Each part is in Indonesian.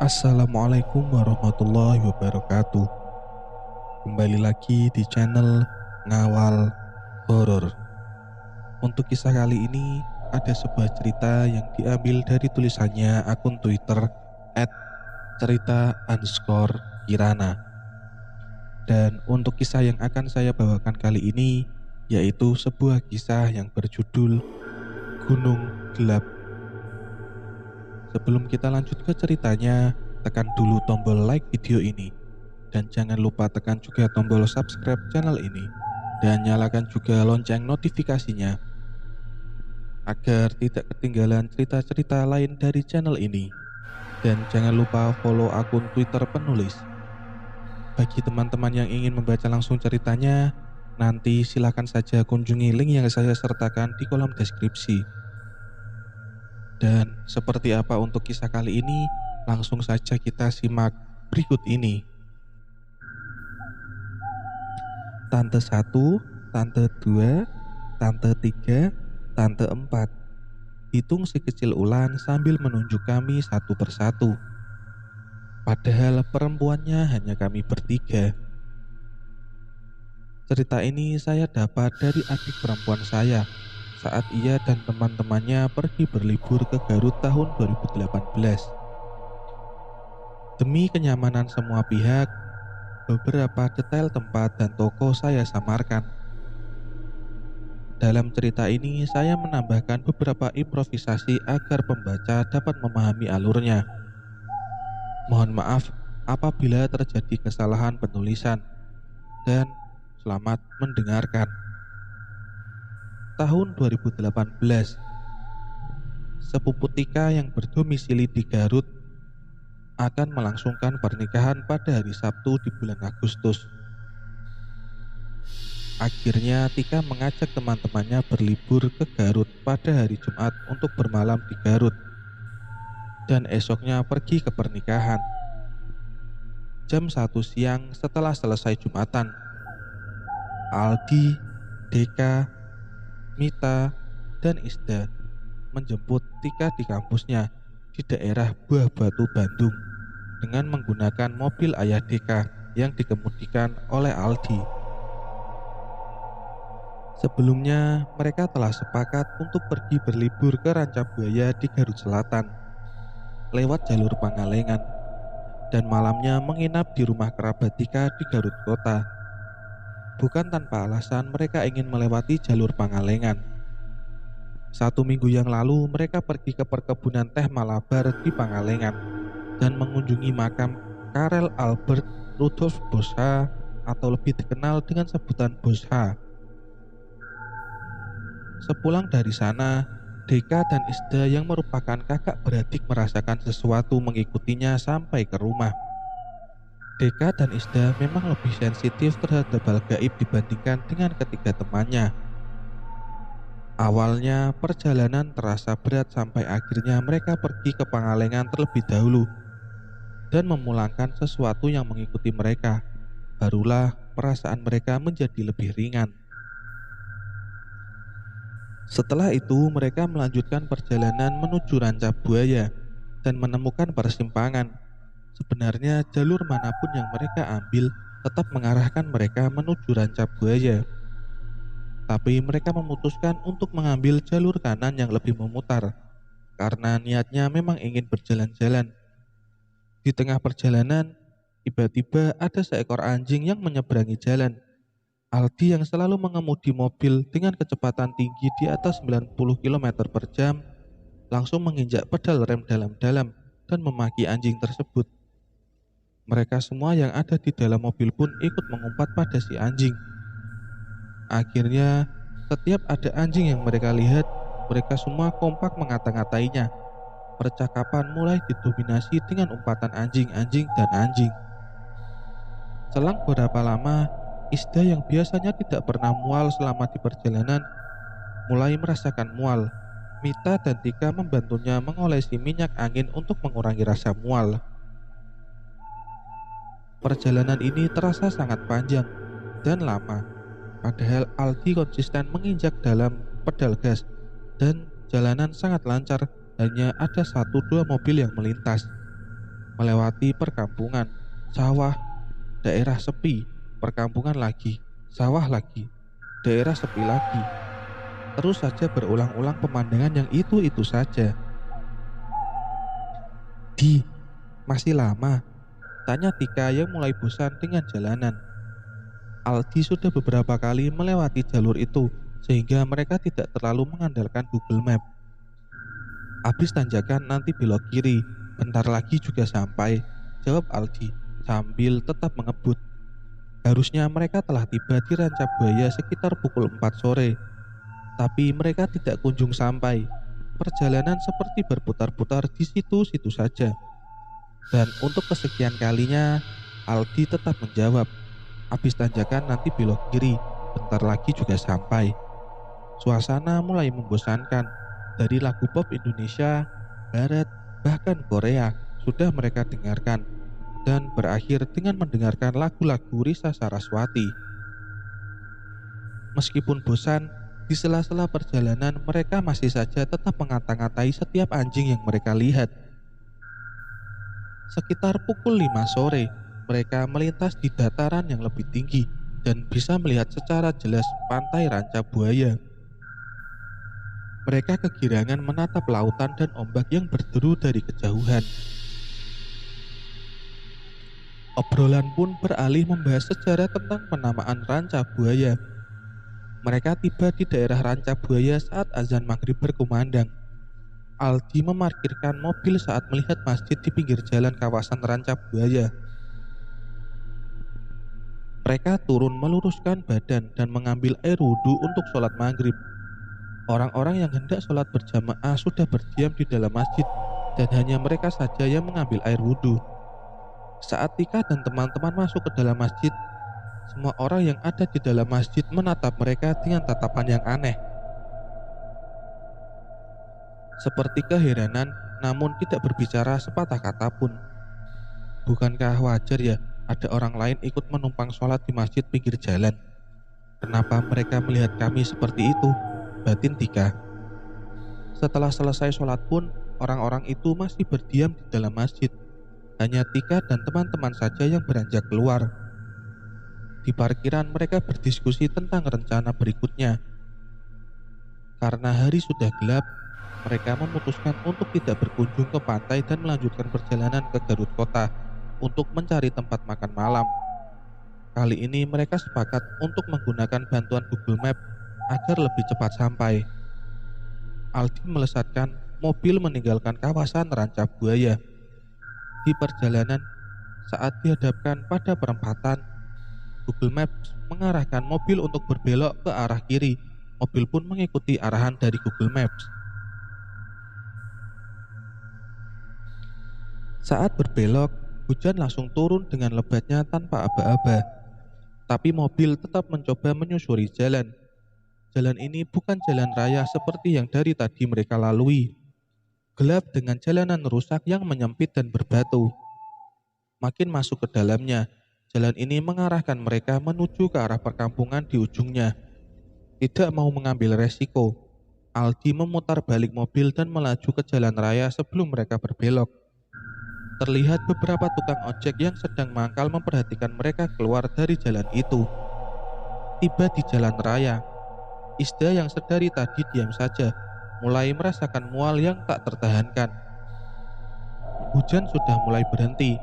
Assalamualaikum warahmatullahi wabarakatuh. Kembali lagi di channel Ngawal Horor. Untuk kisah kali ini ada sebuah cerita yang diambil dari tulisannya akun Twitter @cerita_kirana. Dan untuk kisah yang akan saya bawakan kali ini yaitu sebuah kisah yang berjudul Gunung Gelap. Sebelum kita lanjut ke ceritanya, tekan dulu tombol like video ini. Dan jangan lupa tekan juga tombol subscribe channel ini. Dan nyalakan juga lonceng notifikasinya, agar tidak ketinggalan cerita-cerita lain dari channel ini. Dan jangan lupa follow akun Twitter penulis. Bagi teman-teman yang ingin membaca langsung ceritanya, nanti silakan saja kunjungi link yang saya sertakan di kolom deskripsi. Dan seperti apa untuk kisah kali ini, langsung saja kita simak berikut ini. Tante 1, Tante 2, Tante 3, Tante 4. Hitung si kecil Ulan sambil menunjuk kami satu persatu. Padahal perempuannya hanya kami bertiga. Cerita ini saya dapat dari adik perempuan saya saat ia dan teman-temannya pergi berlibur ke Garut tahun 2018. Demi kenyamanan semua pihak, beberapa detail tempat dan toko saya samarkan. Dalam cerita ini saya menambahkan beberapa improvisasi agar pembaca dapat memahami alurnya. Mohon maaf apabila terjadi kesalahan penulisan, dan selamat mendengarkan. Tahun 2018, sepupu Tika yang berdomisili di Garut akan melangsungkan pernikahan pada hari Sabtu di bulan Agustus. Akhirnya Tika mengajak teman-temannya berlibur ke Garut pada hari Jumat untuk bermalam di Garut, dan esoknya pergi ke pernikahan. Jam 1 siang setelah selesai Jumatan, Aldi, Deka, Mita, dan Isda menjemput Tika di kampusnya di daerah Buah Batu, Bandung dengan menggunakan mobil ayah Deka yang dikemudikan oleh Aldi. Sebelumnya, mereka telah sepakat untuk pergi berlibur ke Rancabuaya di Garut Selatan lewat jalur Pangalengan, dan malamnya menginap di rumah kerabat Tika di Garut Kota. Bukan tanpa alasan mereka ingin melewati jalur Pangalengan. 1 minggu yang lalu mereka pergi ke perkebunan teh Malabar di Pangalengan dan mengunjungi makam Karel Albert Rudolf Bosha, atau lebih dikenal dengan sebutan Bosha. Sepulang dari sana, Deka dan Isda yang merupakan kakak beradik merasakan sesuatu mengikutinya sampai ke rumah. Deka dan Isda memang lebih sensitif terhadap hal gaib dibandingkan dengan ketiga temannya. Awalnya perjalanan terasa berat sampai akhirnya mereka pergi ke Pangalengan terlebih dahulu dan memulangkan sesuatu yang mengikuti mereka. Barulah perasaan mereka menjadi lebih ringan. Setelah itu mereka melanjutkan perjalanan menuju Rancabuaya dan menemukan persimpangan. Sebenarnya jalur manapun yang mereka ambil tetap mengarahkan mereka menuju Rancabuaya. Tapi mereka memutuskan untuk mengambil jalur kanan yang lebih memutar, karena niatnya memang ingin berjalan-jalan. Di tengah perjalanan, tiba-tiba ada seekor anjing yang menyeberangi jalan. Aldi yang selalu mengemudi mobil dengan kecepatan tinggi di atas 90 km per jam langsung menginjak pedal rem dalam-dalam dan memaki anjing tersebut. Mereka semua yang ada di dalam mobil pun ikut mengumpat pada si anjing. Akhirnya, setiap ada anjing yang mereka lihat, mereka semua kompak ngata-ngatainya. Percakapan mulai didominasi dengan umpatan anjing, anjing, dan anjing. Selang beberapa lama, Isda yang biasanya tidak pernah mual selama di perjalanan mulai merasakan mual. Mita dan Tika membantunya mengolesi minyak angin untuk mengurangi rasa mual. Perjalanan ini terasa sangat panjang dan lama, padahal Aldi konsisten menginjak dalam pedal gas dan jalanan sangat lancar, hanya ada 1-2 mobil yang melintas. melewati perkampungan, sawah, daerah sepi, perkampungan lagi, sawah lagi, daerah sepi lagi. Terus saja berulang-ulang pemandangan yang itu-itu saja. Di, masih lama? Tanya Tika yang mulai bosan dengan jalanan. Aldi sudah beberapa kali melewati jalur itu sehingga mereka tidak terlalu mengandalkan Google Map. Habis tanjakan nanti belok kiri, bentar lagi juga sampai, jawab Aldi sambil tetap mengebut. Harusnya mereka telah tiba di Rancabuaya sekitar pukul 4 sore, tapi mereka tidak kunjung sampai. Perjalanan seperti berputar-putar di situ-situ saja. Dan untuk kesekian kalinya, Aldi tetap menjawab, habis tanjakan nanti belok kiri, bentar lagi juga sampai. Suasana mulai membosankan. Dari lagu pop Indonesia, Barat, bahkan Korea sudah mereka dengarkan, dan berakhir dengan mendengarkan lagu-lagu Risa Saraswati. Meskipun bosan, di sela-sela perjalanan mereka masih saja tetap mengata-ngatai setiap anjing yang mereka lihat. Sekitar pukul 5 sore, mereka melintas di dataran yang lebih tinggi dan bisa melihat secara jelas pantai Rancabuaya. Mereka kegirangan menatap lautan dan ombak yang berderu dari kejauhan. Obrolan pun beralih membahas sejarah tentang penamaan Rancabuaya. Mereka tiba di daerah Rancabuaya saat azan maghrib berkumandang. Aldi memarkirkan mobil saat melihat masjid di pinggir jalan kawasan Rancabuaya. Mereka turun meluruskan badan dan mengambil air wudhu untuk sholat maghrib. Orang-orang yang hendak sholat berjamaah sudah berdiam di dalam masjid dan hanya mereka saja yang mengambil air wudhu. Saat Tika dan teman-teman masuk ke dalam masjid, semua orang yang ada di dalam masjid menatap mereka dengan tatapan yang aneh. Seperti keheranan, namun tidak berbicara sepatah kata pun. Bukankah wajar ya ada orang lain ikut menumpang sholat di masjid pinggir jalan? Kenapa mereka melihat kami seperti itu? Batin Tika. Setelah selesai sholat pun, orang-orang itu masih berdiam di dalam masjid. Hanya Tika dan teman-teman saja yang beranjak keluar. Di parkiran mereka berdiskusi tentang rencana berikutnya. Karena hari sudah gelap, mereka memutuskan untuk tidak berkunjung ke pantai dan melanjutkan perjalanan ke Garut Kota untuk mencari tempat makan malam. Kali ini mereka sepakat untuk menggunakan bantuan Google Map agar lebih cepat sampai. Aldi melesatkan mobil meninggalkan kawasan Rancabuaya. Di perjalanan, saat dihadapkan pada perempatan, Google Maps mengarahkan mobil untuk berbelok ke arah kiri. Mobil pun mengikuti arahan dari Google Maps. Saat berbelok, hujan langsung turun dengan lebatnya tanpa aba-aba. Tapi mobil tetap mencoba menyusuri jalan. Jalan ini bukan jalan raya seperti yang dari tadi mereka lalui. Gelap dengan jalanan rusak yang menyempit dan berbatu. Makin masuk ke dalamnya, jalan ini mengarahkan mereka menuju ke arah perkampungan di ujungnya. Tidak mau mengambil resiko, Aldi memutar balik mobil dan melaju ke jalan raya sebelum mereka berbelok. Terlihat beberapa tukang ojek yang sedang mangkal memperhatikan mereka keluar dari jalan itu. Tiba di jalan raya, Isda yang sedari tadi diam saja, mulai merasakan mual yang tak tertahankan. Hujan sudah mulai berhenti.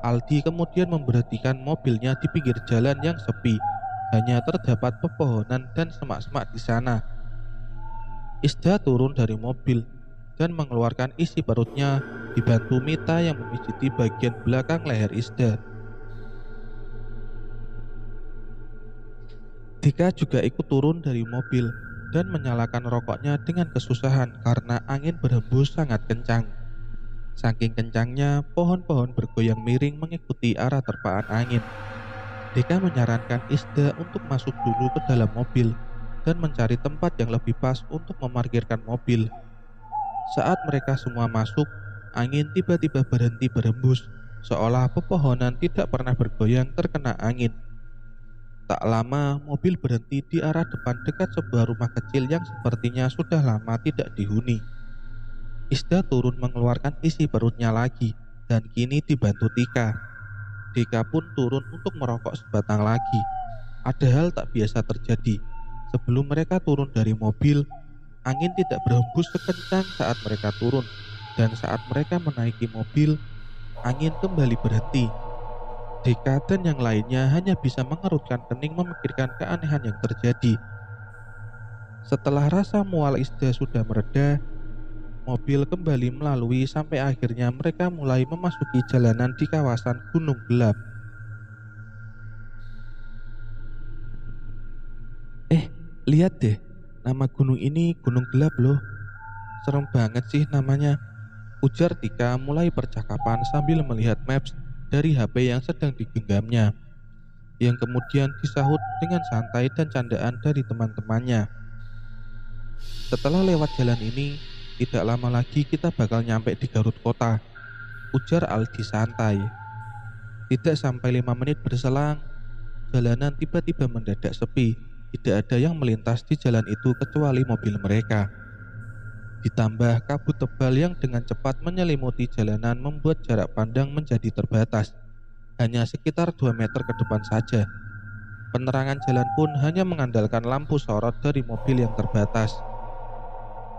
Aldi kemudian memberhentikan mobilnya di pinggir jalan yang sepi. Hanya terdapat pepohonan dan semak-semak di sana. Isda turun dari mobil dan mengeluarkan isi perutnya dibantu Mita yang memijiti bagian belakang leher Isda. Dika juga ikut turun dari mobil dan menyalakan rokoknya dengan kesusahan karena angin berhembus sangat kencang. Saking kencangnya, pohon-pohon bergoyang miring mengikuti arah terpaan angin. Dika menyarankan Isda untuk masuk dulu ke dalam mobil dan mencari tempat yang lebih pas untuk memarkirkan mobil. Saat mereka semua masuk, angin tiba-tiba berhenti berhembus, seolah pepohonan tidak pernah bergoyang terkena angin. Tak lama, mobil berhenti di arah depan dekat sebuah rumah kecil yang sepertinya sudah lama tidak dihuni. Isda turun mengeluarkan isi perutnya lagi dan kini dibantu Tika. Deka pun turun untuk merokok sebatang lagi. Ada hal tak biasa terjadi. Sebelum mereka turun dari mobil, angin tidak berhembus sekencang saat mereka turun, dan saat mereka menaiki mobil, angin kembali berhenti. Deka dan yang lainnya hanya bisa mengerutkan kening memikirkan keanehan yang terjadi. Setelah rasa mual Isda sudah mereda, mobil kembali melalui sampai akhirnya mereka mulai memasuki jalanan di kawasan Gunung Gelap. Lihat deh, nama gunung ini Gunung Gelap loh. Serem banget sih namanya, ujar Tika mulai percakapan sambil melihat maps dari HP yang sedang digenggamnya, yang kemudian disahut dengan santai dan candaan dari teman-temannya. Setelah lewat jalan ini, tidak lama lagi kita bakal nyampe di Garut Kota, ujar Aldi santai. Tidak sampai 5 menit berselang, jalanan tiba-tiba mendadak sepi. Tidak ada yang melintas di jalan itu kecuali mobil mereka. Ditambah kabut tebal yang dengan cepat menyelimuti jalanan membuat jarak pandang menjadi terbatas. Hanya sekitar 2 meter ke depan saja. Penerangan jalan pun hanya mengandalkan lampu sorot dari mobil yang terbatas.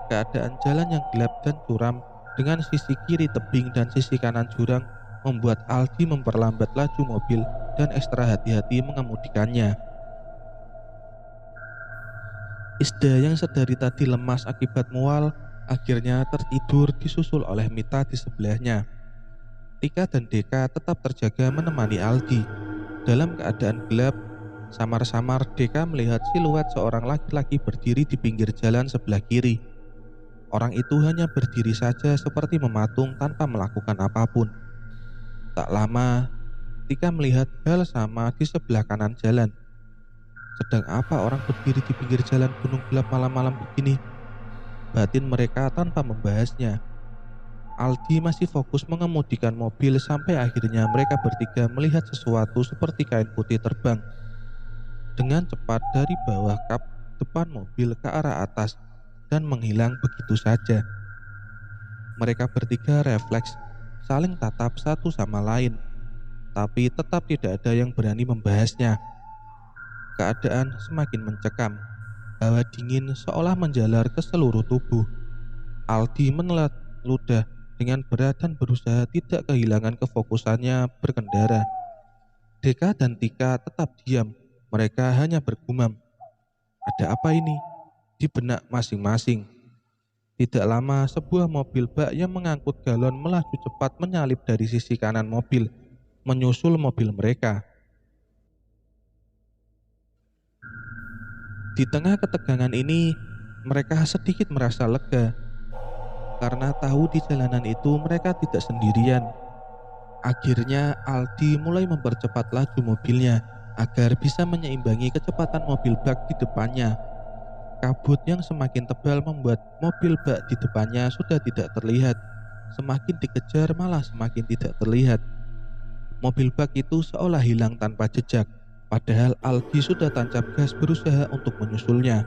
Keadaan jalan yang gelap dan curam dengan sisi kiri tebing dan sisi kanan jurang membuat Aldi memperlambat laju mobil dan ekstra hati-hati mengemudikannya. Isda yang sedari tadi lemas akibat mual akhirnya tertidur disusul oleh Mita di sebelahnya. Tika dan Deka tetap terjaga menemani Aldi. Dalam keadaan gelap, samar-samar Deka melihat siluet seorang laki-laki berdiri di pinggir jalan sebelah kiri. Orang itu hanya berdiri saja seperti mematung tanpa melakukan apapun. Tak lama, Tika melihat hal sama di sebelah kanan jalan. Sedang apa orang berdiri di pinggir jalan Gunung Gelap malam-malam begini? Batin mereka tanpa membahasnya. Aldi masih fokus mengemudikan mobil sampai akhirnya mereka bertiga melihat sesuatu seperti kain putih terbang dengan cepat dari bawah kap depan mobil ke arah atas dan menghilang begitu saja. Mereka bertiga refleks saling tatap satu sama lain, tapi tetap tidak ada yang berani membahasnya. Keadaan semakin mencekam. Hawa dingin seolah menjalar ke seluruh tubuh. Aldi menelan ludah dengan berat dan berusaha tidak kehilangan kefokusannya berkendara. Deka dan Tika tetap diam. Mereka hanya bergumam. Ada apa ini? Di benak masing-masing. Tidak lama sebuah mobil bak yang mengangkut galon melaju cepat menyalip dari sisi kanan mobil, menyusul mobil mereka. Di tengah ketegangan ini, mereka sedikit merasa lega. Karena tahu di jalanan itu mereka tidak sendirian. Akhirnya Aldi mulai mempercepat laju mobilnya agar bisa menyeimbangi kecepatan mobil bak di depannya. Kabut yang semakin tebal membuat mobil bak di depannya sudah tidak terlihat. Semakin dikejar malah semakin tidak terlihat. Mobil bak itu seolah hilang tanpa jejak. Padahal Aldi sudah tancap gas berusaha untuk menyusulnya.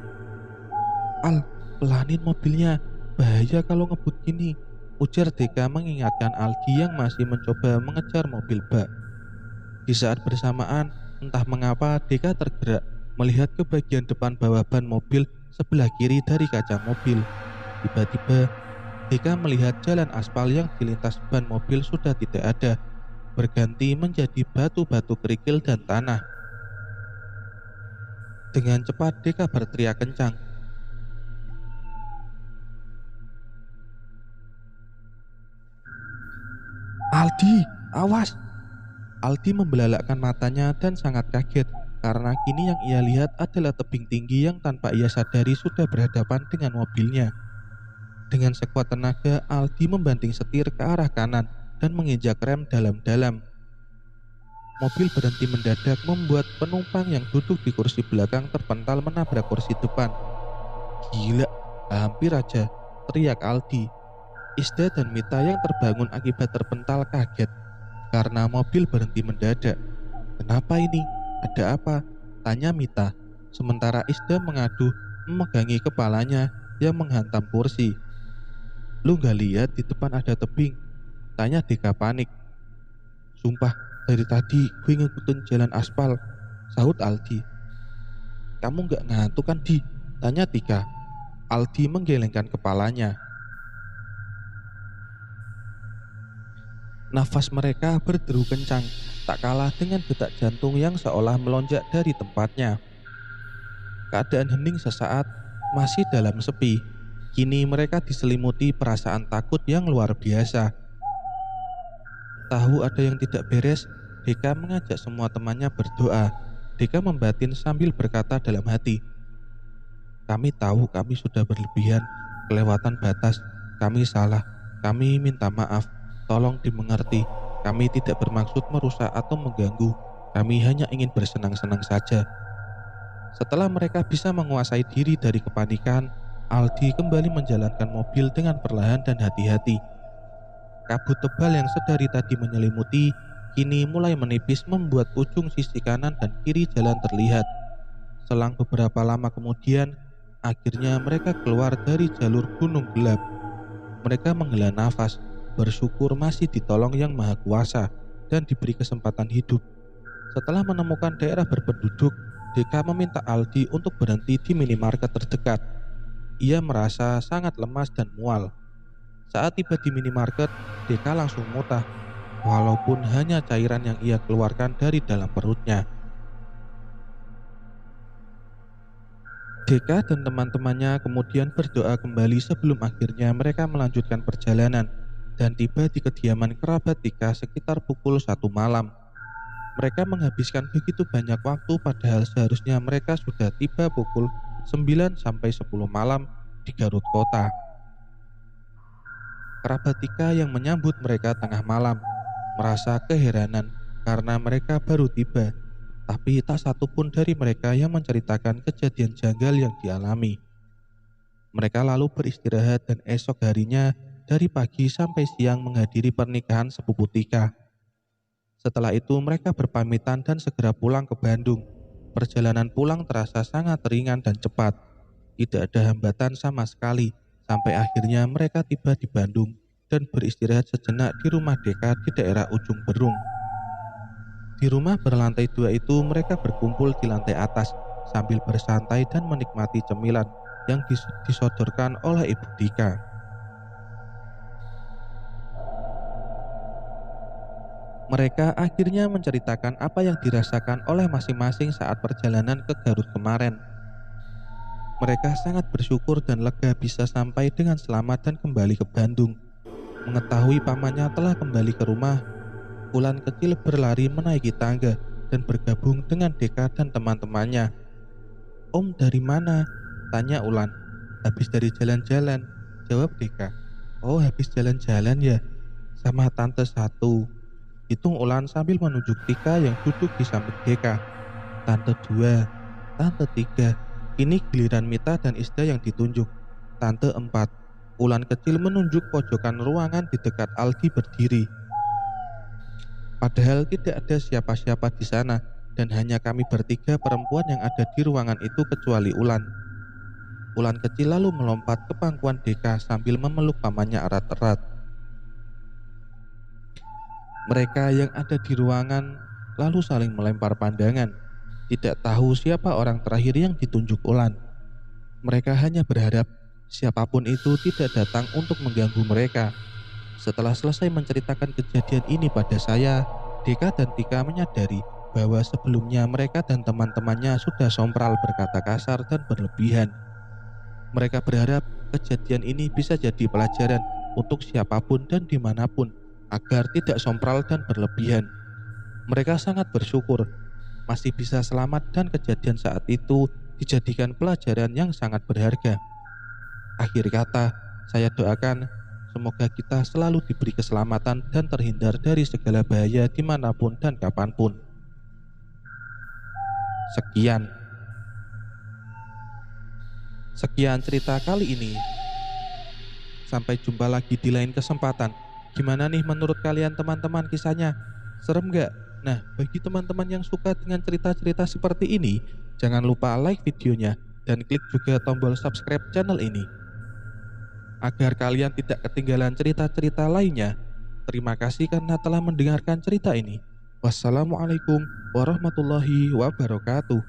Al, pelanin mobilnya, bahaya kalau ngebut gini, ujar Deka mengingatkan Aldi yang masih mencoba mengejar mobil bak. Di saat bersamaan, entah mengapa Deka tergerak melihat ke bagian depan bawah ban mobil sebelah kiri dari kaca mobil. Tiba-tiba, Deka melihat jalan aspal yang dilintas ban mobil sudah tidak ada, berganti menjadi batu-batu kerikil dan tanah. Dengan cepat Deka berteriak kencang. Aldi, awas! Aldi membelalakkan matanya dan sangat kaget karena kini yang ia lihat adalah tebing tinggi yang tanpa ia sadari sudah berhadapan dengan mobilnya. Dengan sekuat tenaga, Aldi membanting setir ke arah kanan dan menginjak rem dalam-dalam. Mobil berhenti mendadak membuat penumpang yang duduk di kursi belakang terpental menabrak kursi depan. Gila, hampir aja, teriak Aldi. Isda dan Mita yang terbangun akibat terpental kaget karena mobil berhenti mendadak. Kenapa ini? Ada apa? Tanya Mita. Sementara Isda mengadu memegangi kepalanya yang menghantam kursi. Lu gak lihat di depan ada tebing? Tanya Deka panik. Sumpah, dari tadi gue ngikutin jalan aspal, sahut Aldi. Kamu gak ngantuk kan, Di? Tanya Tika. Aldi menggelengkan kepalanya. Nafas mereka berderu kencang, tak kalah dengan detak jantung yang seolah melonjak dari tempatnya. Keadaan hening sesaat, masih dalam sepi. Kini mereka diselimuti perasaan takut yang luar biasa. Tahu ada yang tidak beres, Deka mengajak semua temannya berdoa. Deka membatin sambil berkata dalam hati, kami tahu kami sudah berlebihan, kelewatan batas, kami salah, kami minta maaf, tolong dimengerti, kami tidak bermaksud merusak atau mengganggu, kami hanya ingin bersenang-senang saja. Setelah mereka bisa menguasai diri dari kepanikan, Aldi kembali menjalankan mobil dengan perlahan dan hati-hati. Kabut tebal yang sedari tadi menyelimuti, kini mulai menipis membuat ujung sisi kanan dan kiri jalan terlihat. Selang beberapa lama kemudian, akhirnya mereka keluar dari jalur gunung gelap. Mereka menghela nafas, bersyukur masih ditolong Yang Maha Kuasa dan diberi kesempatan hidup. Setelah menemukan daerah berpenduduk, Deka meminta Aldi untuk berhenti di minimarket terdekat. Ia merasa sangat lemas dan mual. Saat tiba di minimarket, Deka langsung muntah, walaupun hanya cairan yang ia keluarkan dari dalam perutnya. Deka dan teman-temannya kemudian berdoa kembali sebelum akhirnya mereka melanjutkan perjalanan dan tiba di kediaman kerabat Tika sekitar pukul 1 malam. Mereka menghabiskan begitu banyak waktu padahal seharusnya mereka sudah tiba pukul 9 sampai 10 malam di Garut Kota. Kerabat Tika yang menyambut mereka tengah malam merasa keheranan karena mereka baru tiba, tapi tak satu pun dari mereka yang menceritakan kejadian janggal yang dialami. Mereka lalu beristirahat dan esok harinya dari pagi sampai siang menghadiri pernikahan sepupu Tika. Setelah itu mereka berpamitan dan segera pulang ke Bandung. Perjalanan pulang terasa sangat ringan dan cepat. Tidak ada hambatan sama sekali sampai akhirnya mereka tiba di Bandung dan beristirahat sejenak di rumah Deka di daerah Ujung Berung. Di rumah berlantai 2 itu mereka berkumpul di lantai atas sambil bersantai dan menikmati cemilan yang disodorkan oleh Ibu Dika. Mereka akhirnya menceritakan apa yang dirasakan oleh masing-masing saat perjalanan ke Garut kemarin. Mereka sangat bersyukur dan lega bisa sampai dengan selamat dan kembali ke Bandung. Mengetahui pamannya telah kembali ke rumah, Ulan kecil berlari menaiki tangga dan bergabung dengan Deka dan teman-temannya. Om dari mana? Tanya Ulan. Habis dari jalan-jalan, jawab Deka. Oh, habis jalan-jalan ya? Sama tante satu. Hitung Ulan sambil menunjuk Tika yang duduk di samping Deka. Tante 2, tante 3. Kini giliran Mita dan Isda yang ditunjuk. Tante 4. Ulan kecil menunjuk pojokan ruangan di dekat Aldi berdiri. Padahal tidak ada siapa-siapa di sana dan hanya kami bertiga perempuan yang ada di ruangan itu kecuali Ulan. Ulan kecil lalu melompat ke pangkuan Deka sambil memeluk pamannya erat-erat. Mereka yang ada di ruangan lalu saling melempar pandangan. Tidak tahu siapa orang terakhir yang ditunjuk Ulan. Mereka hanya berharap siapapun itu tidak datang untuk mengganggu mereka. Setelah selesai menceritakan kejadian ini pada saya, Deka dan Tika menyadari bahwa sebelumnya mereka dan teman-temannya sudah sompral berkata kasar dan berlebihan. Mereka berharap kejadian ini bisa jadi pelajaran untuk siapapun dan dimanapun agar tidak sompral dan berlebihan. Mereka sangat bersyukur masih bisa selamat dan kejadian saat itu dijadikan pelajaran yang sangat berharga. Akhir kata, saya doakan semoga kita selalu diberi keselamatan dan terhindar dari segala bahaya dimanapun dan kapanpun. Sekian cerita kali ini. Sampai jumpa lagi di lain kesempatan. Gimana nih menurut kalian teman-teman kisahnya? Serem gak? Nah, bagi teman-teman yang suka dengan cerita-cerita seperti ini, jangan lupa like videonya dan klik juga tombol subscribe channel ini agar kalian tidak ketinggalan cerita-cerita lainnya. Terima kasih karena telah mendengarkan cerita ini. Wassalamualaikum warahmatullahi wabarakatuh.